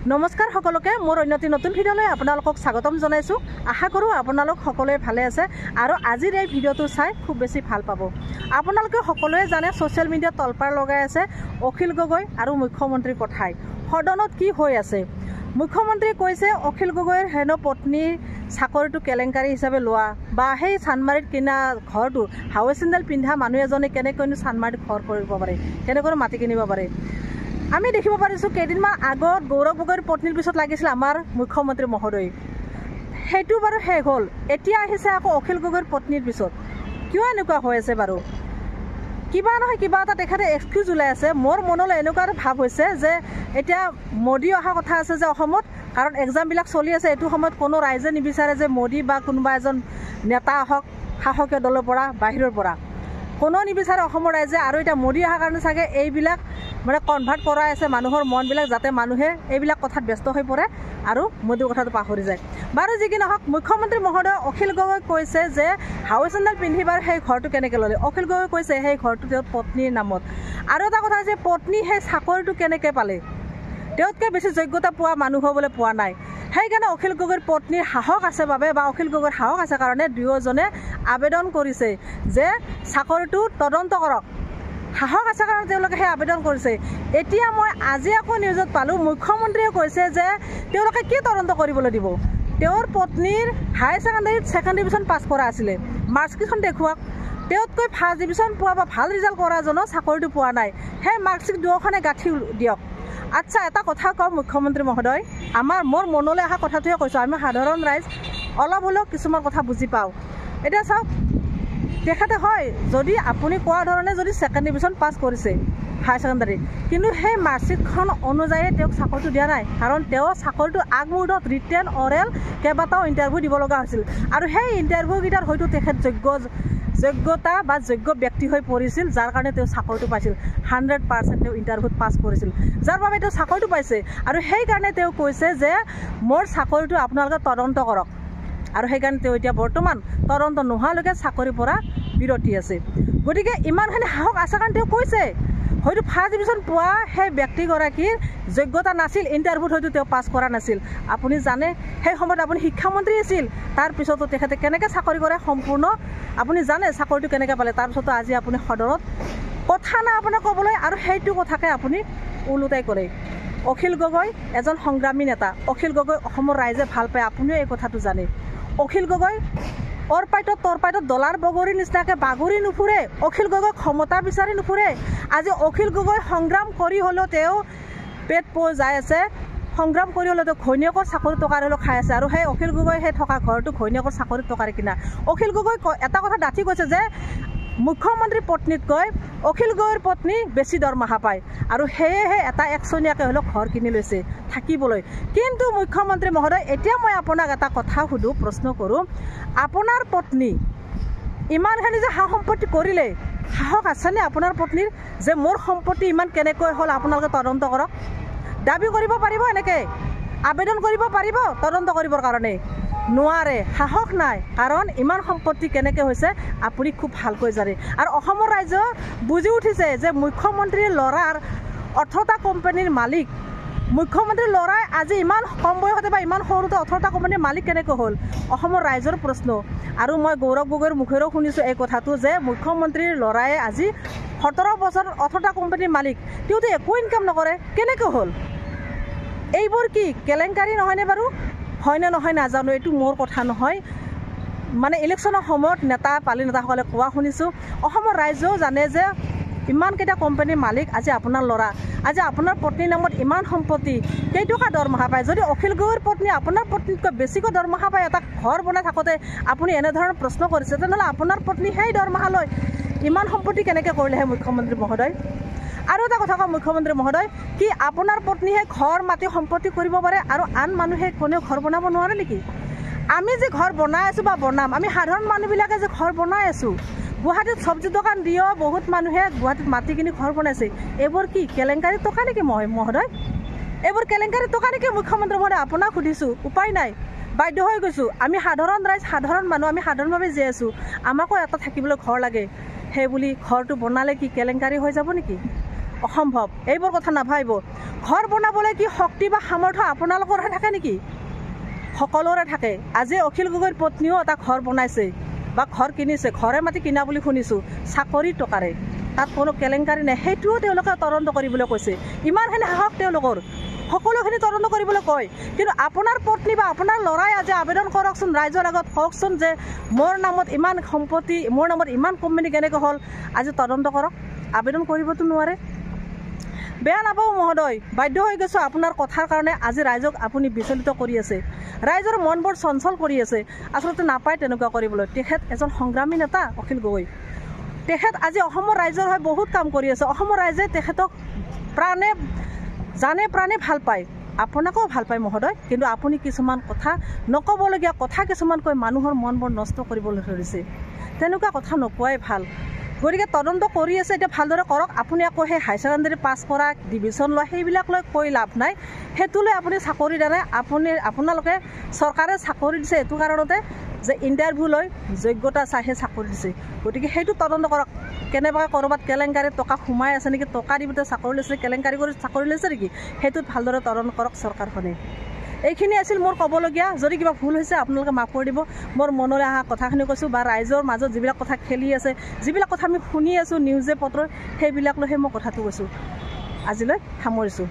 নমস্কাৰ সকলোকে মোৰ অন্যটি নতুন ভিডিঅ'লৈ আপোনালোকক স্বাগতম জনাইছোঁ। আশা কৰোঁ আপোনালোক সকলোৱে ভালে আছে আৰু আজিৰ এই ভিডিঅ'টো চাই খুব বেছি ভাল পাব। আপোনালোকে সকলোৱে জানে ছ'চিয়েল মিডিয়াত তলপাৰ লগাই আছে অখিল গগৈ আৰু মুখ্যমন্ত্ৰীৰ কথাই। সদনত কি হৈ আছে? মুখ্যমন্ত্ৰীয়ে কৈছে অখিল গগৈৰ হেনো পত্নীৰ চাকৰিটো কেলেংকাৰী হিচাপে লোৱা বা সেই চানমাৰীত কিনা ঘৰটো হাৱাই চেণ্ডেল পিন্ধা মানুহ এজনে কেনেকৈনো চানমাৰীত ঘৰ কৰিব পাৰে, কেনেকৈ মাটি কিনিব পাৰে। আমি দেখিব পাৰিছোঁ কেইদিনমান আগত গৌৰৱ গগৈৰ পত্নীৰ পিছত লাগিছিল আমাৰ মুখ্যমন্ত্ৰী মহোদয়। সেইটো বাৰু শেষ হ'ল, এতিয়া আহিছে আকৌ অখিল গগৈৰ পত্নীৰ পিছত। কিয় এনেকুৱা হৈ আছে বাৰু? কিবা নহয় কিবা এটা তেখেতে এক্সকিউজ ওলাই আছে। মোৰ মনলৈ এনেকুৱা এটা ভাৱ হৈছে যে এতিয়া মোদী অহা কথা আছে যে অসমত, কাৰণ এক্সামবিলাক চলি আছে। এইটো সময়ত কোনো ৰাইজে নিবিচাৰে যে মোদী বা কোনোবা এজন নেতা আহক শাসকীয় দলৰ পৰা, বাহিৰৰ পৰা কোনেও নিবিচাৰে অসমৰ ৰাইজে। আৰু এতিয়া মোদী অহাৰ কাৰণে চাগে এইবিলাক মানে কনভাৰ্ট কৰাই আছে মানুহৰ মনবিলাক, যাতে মানুহে এইবিলাক কথাত ব্যস্ত হৈ পৰে আৰু মোদীৰ কথাটো পাহৰি যায়। বাৰু যি কি নহওক, মুখ্যমন্ত্ৰী মহোদয় অখিল গগৈ কৈছে যে হাৱাই চেণ্ডেল পিন্ধি বাৰু সেই ঘৰটো কেনেকৈ ল'লে। অখিল গগৈ কৈছে সেই ঘৰটো তেওঁৰ পত্নীৰ নামত। আৰু এটা কথা যে পত্নী সেই চাকৰিটো কেনেকৈ পালে, তেওঁতকৈ বেছি যোগ্যতা পোৱা মানুহ বোলে পোৱা নাই। সেইকাৰণে অখিল গগৈৰ পত্নীৰ সাহস আছে বাবে বা অখিল গগৈৰ সাহস আছে কাৰণে দুয়োজনে আবেদন কৰিছে যে চাকৰিটো তদন্ত কৰক। সাহস আছে কাৰণে তেওঁলোকে সেই আবেদন কৰিছে। এতিয়া মই আজি আকৌ নিউজত পালোঁ মুখ্যমন্ত্ৰীয়ে কৈছে যে তেওঁলোকে কি তদন্ত কৰিবলৈ দিব। তেওঁৰ পত্নীৰ হায়াৰ ছেকেণ্ডেৰীত ছেকেণ্ড ডিভিজন পাছ কৰা আছিলে, মাৰ্কশ্বিটখন দেখুৱাওক। তেওঁতকৈ ফাৰ্ষ্ট ডিভিজন পোৱা বা ভাল ৰিজাল্ট কৰাজনো চাকৰিটো পোৱা নাই। সেই মাৰ্কশ্বিট দুয়োখনে গাঁঠি দিয়ক। আচ্ছা, এটা কথা কওঁ মুখ্যমন্ত্ৰী মহোদয়, মোৰ মনলৈ অহা কথাটোহে কৈছোঁ। আমি সাধাৰণ ৰাইজ অলপ হ'লেও কিছুমান কথা বুজি পাওঁ। এতিয়া চাওক, তেখেতে হয় যদি আপুনি কোৱা ধৰণে যদি ছেকেণ্ড ডিভিজন পাছ কৰিছে হায়াৰ ছেকেণ্ডাৰী, কিন্তু সেই মাৰ্কশ্বিটখন অনুযায়ী তেওঁক চাকৰিটো দিয়া নাই। কাৰণ তেওঁ চাকৰিটো আগমুহূৰ্তত ৰিটেন অৰেল কেইবাটাও ইণ্টাৰভিউ দিব লগা হৈছিল আৰু সেই ইণ্টাৰভিউকেইটাত হয়তো তেখেত যোগ্যতা বা যোগ্য ব্যক্তি হৈ পৰিছিল, যাৰ কাৰণে তেওঁ চাকৰিটো পাইছিল। 100% তেওঁ ইণ্টাৰভিউত পাছ কৰিছিল, যাৰ বাবে তেওঁ চাকৰিটো পাইছে। আৰু সেইকাৰণে তেওঁ কৈছে যে মোৰ চাকৰিটো আপোনালোকে তদন্ত কৰক। আৰু সেইকাৰণে তেওঁ এতিয়া বৰ্তমান তদন্ত নোহোৱালৈকে চাকৰিৰ পৰা বিৰতি আছে। গতিকে ইমানখিনি সাহস আছে কাৰণে তেওঁ কৈছে হয়তো ফাৰ্ষ্ট ডিভিজন পোৱা সেই ব্যক্তিগৰাকীৰ যোগ্যতা নাছিল, ইণ্টাৰভিউত হয়তো তেওঁ পাছ কৰা নাছিল। আপুনি জানে সেই সময়ত আপুনি শিক্ষামন্ত্ৰী আছিল, তাৰপিছতো তেখেতে কেনেকৈ চাকৰি কৰে সম্পূৰ্ণ আপুনি জানে, চাকৰিটো কেনেকৈ পালে। তাৰপিছতো আজি আপুনি সদনত কথা নাই আপোনাক ক'বলৈ, আৰু সেইটো কথাকে আপুনি ওলোটাই কৰে। অখিল গগৈ এজন সংগ্ৰামী নেতা। অখিল গগৈ অসমৰ ৰাইজে ভাল পায়, আপুনিও এই কথাটো জানে। অখিল গগৈ তৰপাইটত ডলাৰ বগৰীৰ নিচিনাকৈ বাগৰি নুফুৰে। অখিল গগৈ ক্ষমতা বিচাৰি নুফুৰে। আজি অখিল গগৈ সংগ্ৰাম কৰি হ'লেও তেওঁ পেট পোৱা যাই আছে, সংগ্ৰাম কৰি হ'লেও তেওঁ ঘৈণীয়েকৰ চাকৰি টকাৰ হ'লেও খাই আছে। আৰু সেই অখিল গগৈ সেই থকা ঘৰটো ঘৈণীয়েকৰ চাকৰি টকাৰে কিনা। অখিল গগৈ এটা কথা ডাঠি কৈছে যে মুখ্যমন্ত্ৰীৰ পত্নীতকৈ অখিল গগৈৰ পত্নী বেছি দৰমহা পায়, আৰু সেয়েহে এটা একচনীয়াকৈ হ'লেও ঘৰ কিনি লৈছে থাকিবলৈ। কিন্তু মুখ্যমন্ত্ৰী মহোদয়, এতিয়া মই আপোনাক এটা কথা সুধোঁ, প্ৰশ্ন কৰোঁ, আপোনাৰ পত্নী ইমানখিনি যে সা সম্পত্তি কৰিলে, সাহস আছেনে আপোনাৰ পত্নীৰ যে মোৰ সম্পত্তি ইমান কেনেকৈ হ'ল আপোনালোকে তদন্ত কৰক? দাবী কৰিব পাৰিব, এনেকৈ আবেদন কৰিব পাৰিব তদন্ত কৰিবৰ কাৰণে? নোৱাৰে, সাহস নাই। কাৰণ ইমান সম্পত্তি কেনেকৈ হৈছে আপুনি খুব ভালকৈ জানে। আৰু অসমৰ ৰাইজেও বুজি উঠিছে যে মুখ্যমন্ত্ৰীৰ ল'ৰাৰ 18টা কোম্পানীৰ মালিক। মুখ্যমন্ত্ৰীৰ ল'ৰাই আজি ইমান কম বয়সতে বা ইমান সৰুতে 18টা কোম্পানীৰ মালিক কেনেকৈ হ'ল, অসমৰ ৰাইজৰ প্ৰশ্ন। আৰু মই গৌৰৱ গগৈৰ মুখেৰেও শুনিছোঁ এই কথাটো যে মুখ্যমন্ত্ৰীৰ ল'ৰাই আজি 17 বছৰত 18টা কোম্পানীৰ মালিক, তেওঁতো একো ইনকাম নকৰে, কেনেকৈ হ'ল? এইবোৰ কি কেলেংকাৰী নহয়নে বাৰু? হয়নে নহয় নাজানো, এইটো মোৰ কথা নহয়। মানে ইলেকশ্যনৰ সময়ত নেতাসকলে কোৱা শুনিছোঁ। অসমৰ ৰাইজেও জানে যে ইমানকেইটা কোম্পানীৰ মালিক আজি আপোনাৰ ল'ৰা, আজি আপোনাৰ পত্নীৰ নামত ইমান সম্পত্তি, কেইটকা দৰমহা পায়। যদি অখিল গগৈৰ পত্নী আপোনাৰ পত্নীতকৈ বেছিকৈ দৰমহা পায়, এটা ঘৰ বনাই থাকোঁতে আপুনি এনেধৰণৰ প্ৰশ্ন কৰিছে, তেনেহ'লে আপোনাৰ পত্নী সেই দৰমহা লয়, ইমান সম্পত্তি কেনেকৈ কৰিলেহে মুখ্যমন্ত্ৰী মহোদয়? আৰু এটা কথা কওঁ মুখ্যমন্ত্ৰী মহোদয়, কি আপোনাৰ পত্নীহে ঘৰ মাটি সম্পত্তি কৰিব পাৰে আৰু আন মানুহে কোনেও ঘৰ বনাব নোৱাৰে নেকি? আমি যে ঘৰ বনাই আছোঁ বা বনাম, আমি সাধাৰণ মানুহবিলাকে যে ঘৰ বনাই আছোঁ, গুৱাহাটীত চব্জি দোকান দিও বহুত মানুহে গুৱাহাটীত মাটি কিনি ঘৰ বনাইছে। এইবোৰ কি কেলেংকাৰী টকা নেকি মহোদয়? এইবোৰ কেলেংকাৰী টকা নেকি মুখ্যমন্ত্ৰী মহোদয়? আপোনাক সুধিছোঁ, উপায় নাই, বাধ্য হৈ গৈছোঁ। আমি সাধাৰণ ৰাইজ, সাধাৰণ মানুহ, আমি সাধাৰণভাৱে জীয়াই আছোঁ, আমাকো এটা থাকিবলৈ ঘৰ লাগে। সেই বুলি ঘৰটো বনালে কি কেলেংকাৰী হৈ যাব নেকি? অসম্ভৱ। এইবোৰ কথা নাভাবিব। ঘৰ বনাবলৈ কি শক্তি বা সামৰ্থ্য আপোনালোকৰহে থাকে নেকি? সকলোৰে থাকে। আজি অখিল গগৈৰ পত্নীও এটা ঘৰ বনাইছে বা ঘৰ কিনিছে। ঘৰে মাটি কিনা বুলি শুনিছোঁ, চাকৰিৰ টকাৰে। তাত কোনো কেলেংকাৰী নাই, সেইটোও তেওঁলোকে তদন্ত কৰিবলৈ কৈছে। ইমানখিনি সাহস তেওঁলোকৰ, সকলোখিনি তদন্ত কৰিবলৈ কয়। কিন্তু আপোনাৰ পত্নী বা আপোনাৰ ল'ৰাই আজি আবেদন কৰকচোন, ৰাইজৰ আগত কওকচোন যে মোৰ নামত ইমান সম্পত্তি, মোৰ নামত ইমান কোম্পানী কেনেকৈ হ'ল, আজি তদন্ত কৰক। আবেদন কৰিবতো নোৱাৰে। বেয়া নাপাব মহোদয়, বাধ্য হৈ গৈছোঁ আপোনাৰ কথাৰ কাৰণে। আজি ৰাইজক আপুনি বিচলিত কৰি আছে, ৰাইজৰ মনবোৰ চঞ্চল কৰি আছে। আচলতে নাপায় তেনেকুৱা কৰিবলৈ। তেখেত এজন সংগ্ৰামী নেতা অখিল গগৈ। তেখেত আজি অসমৰ ৰাইজৰ হৈ বহুত কাম কৰি আছে। অসমৰ ৰাইজে তেখেতক জানে প্ৰাণে ভাল পায়, আপোনাকো ভাল পায় মহোদয়। কিন্তু আপুনি কিছুমান কথা, নক'বলগীয়া কথা কিছুমান কৈ মানুহৰ মনবোৰ নষ্ট কৰিবলৈ ধৰিছে। তেনেকুৱা কথা নোকোৱাই ভাল। গতিকে তদন্ত কৰি আছে, এতিয়া ভালদৰে কৰক। আপুনি আকৌ সেই হাই ছেকেণ্ডেৰী পাছ কৰা, ডিভিজন লোৱা, সেইবিলাক লৈ কৈ লাভ নাই। সেইটো লৈ আপুনি চাকৰি দানে। আপোনালোকে চৰকাৰে চাকৰি দিছে এইটো কাৰণতে যে ইণ্টাৰভিউ লৈ যোগ্যতা চাইহে চাকৰি দিছে। গতিকে সেইটো তদন্ত কৰক। কেনেবাকৈ ক'ৰবাত কেলেংকাৰী টকা সোমাই আছে নেকি, টকা দিওঁতে চাকৰি লৈছে, কেলেংকাৰী কৰি চাকৰি লৈছে নেকি, সেইটোত ভালদৰে তদন্ত কৰক চৰকাৰখনে। এইখিনি আছিল মোৰ ক'বলগীয়া। যদি কিবা ভুল হৈছে আপোনালোকে মাফ কৰি দিব। মোৰ মনলৈ অহা কথাখিনি কৈছোঁ, বা ৰাইজৰ মাজত যিবিলাক কথা খেলি আছে, যিবিলাক কথা আমি শুনি আছোঁ নিউজে পত্ৰই, সেইবিলাক লৈহে মই কথাটো কৈছোঁ। আজিলৈ সামৰিছোঁ।